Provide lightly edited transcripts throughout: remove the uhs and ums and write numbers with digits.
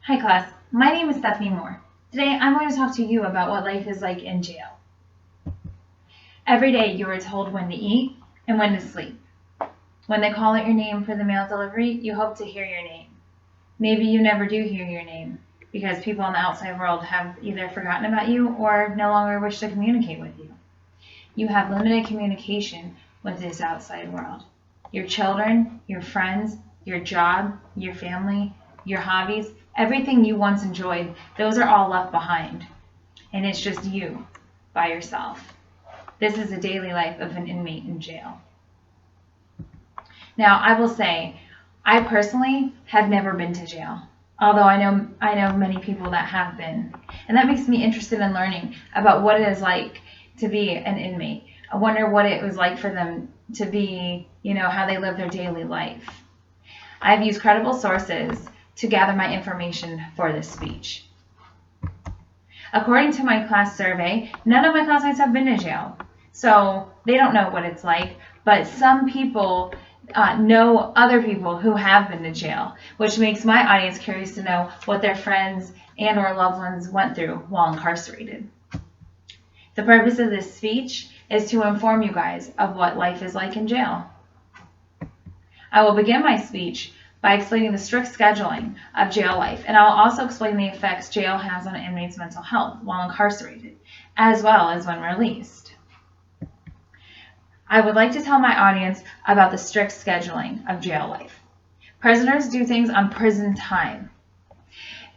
Hi class, my name is Stephanie Moore. Today I'm going to talk to you about what life is like in jail. Every day you are told when to eat and when to sleep. When they call out your name for the mail delivery, you hope to hear your name. Maybe you never do hear your name because people in the outside world have either forgotten about you or no longer wish to communicate with you. You have limited communication with this outside world. Your children, your friends, your job, your family, your hobbies, everything you once enjoyed, those are all left behind. And it's just you, by yourself. This is the daily life of an inmate in jail. Now, I will say, I personally have never been to jail, although I know many people that have been. And that makes me interested in learning about what it is like to be an inmate. I wonder what it was like for them to be, how they live their daily life. I've used credible sources to gather my information for this speech. According to my class survey, none of my classmates have been to jail, so they don't know what it's like, but some people know other people who have been to jail, which makes my audience curious to know what their friends and or loved ones went through while incarcerated. The purpose of this speech is to inform you guys of what life is like in jail. I will begin my speech by explaining the strict scheduling of jail life, and I will also explain the effects jail has on an inmate's mental health while incarcerated, as well as when released. I would like to tell my audience about the strict scheduling of jail life. Prisoners do things on prison time.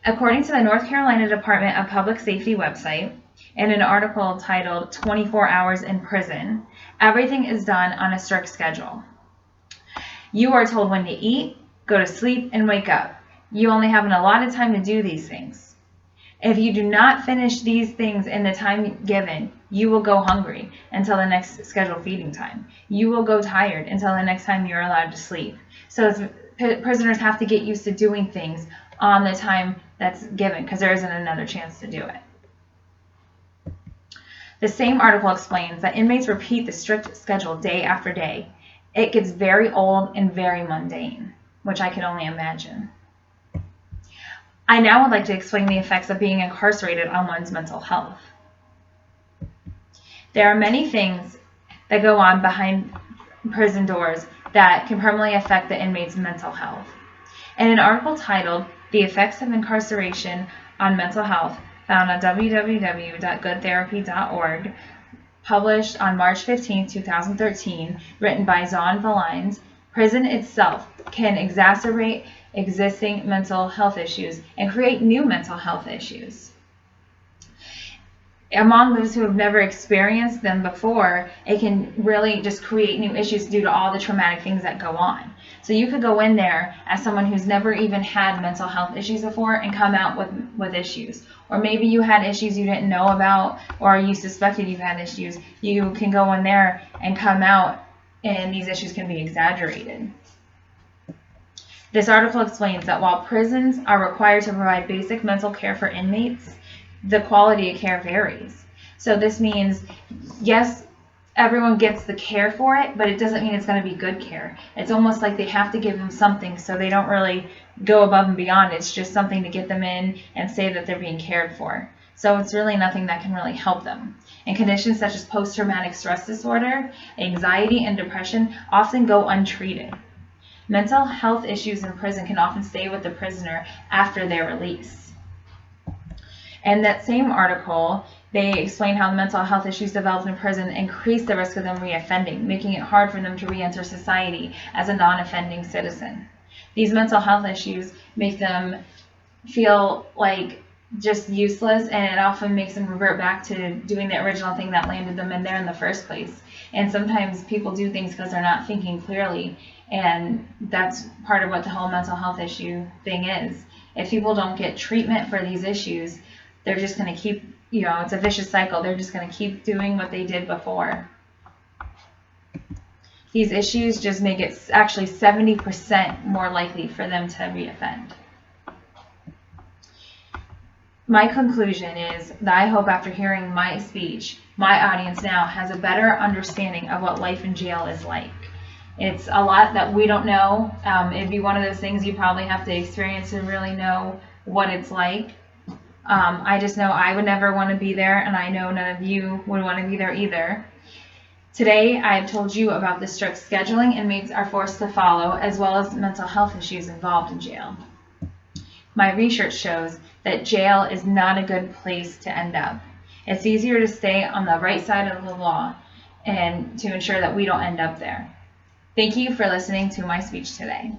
According to the North Carolina Department of Public Safety website, in an article titled 24 Hours in Prison, everything is done on a strict schedule. You are told when to eat, go to sleep, and wake up. You only have an allotted time to do these things. If you do not finish these things in the time given, you will go hungry until the next scheduled feeding time. You will go tired until the next time you're allowed to sleep. So prisoners have to get used to doing things on the time that's given because there isn't another chance to do it. The same article explains that inmates repeat the strict schedule day after day. It gets very old and very mundane, which I can only imagine. I now would like to explain the effects of being incarcerated on one's mental health. There are many things that go on behind prison doors that can permanently affect the inmate's mental health. In an article titled The Effects of Incarceration on Mental Health, found on www.goodtherapy.org, published on March 15, 2013, written by Zon Valines, prison itself can exacerbate existing mental health issues and create new mental health issues. Among those who have never experienced them before, it can really just create new issues due to all the traumatic things that go on. So you could go in there as someone who's never even had mental health issues before and come out with issues. Or maybe you had issues you didn't know about, or you suspected you had issues. You can go in there and come out and these issues can be exaggerated. This article explains that while prisons are required to provide basic mental care for inmates, the quality of care varies. So this means, yes, everyone gets the care for it, but it doesn't mean it's going to be good care. It's almost like they have to give them something, so they don't really go above and beyond. It's just something to get them in and say that they're being cared for. So it's really nothing that can really help them. And conditions such as post-traumatic stress disorder, anxiety, and depression often go untreated. Mental health issues in prison can often stay with the prisoner after their release. In that same article, they explain how the mental health issues developed in prison increase the risk of them reoffending, making it hard for them to re-enter society as a non-offending citizen. These mental health issues make them feel like just useless, and it often makes them revert back to doing the original thing that landed them in there in the first place. And sometimes people do things because they're not thinking clearly, and that's part of what the whole mental health issue thing is. If people don't get treatment for these issues, they're just going to keep, it's a vicious cycle. They're just going to keep doing what they did before. These issues just make it actually 70% more likely for them to reoffend. My conclusion is that I hope after hearing my speech, my audience now has a better understanding of what life in jail is like. It's a lot that we don't know. It'd be one of those things you probably have to experience to really know what it's like. I just know I would never want to be there, and I know none of you would want to be there either. Today, I have told you about the strict scheduling inmates are forced to follow, as well as mental health issues involved in jail. My research shows that jail is not a good place to end up. It's easier to stay on the right side of the law and to ensure that we don't end up there. Thank you for listening to my speech today.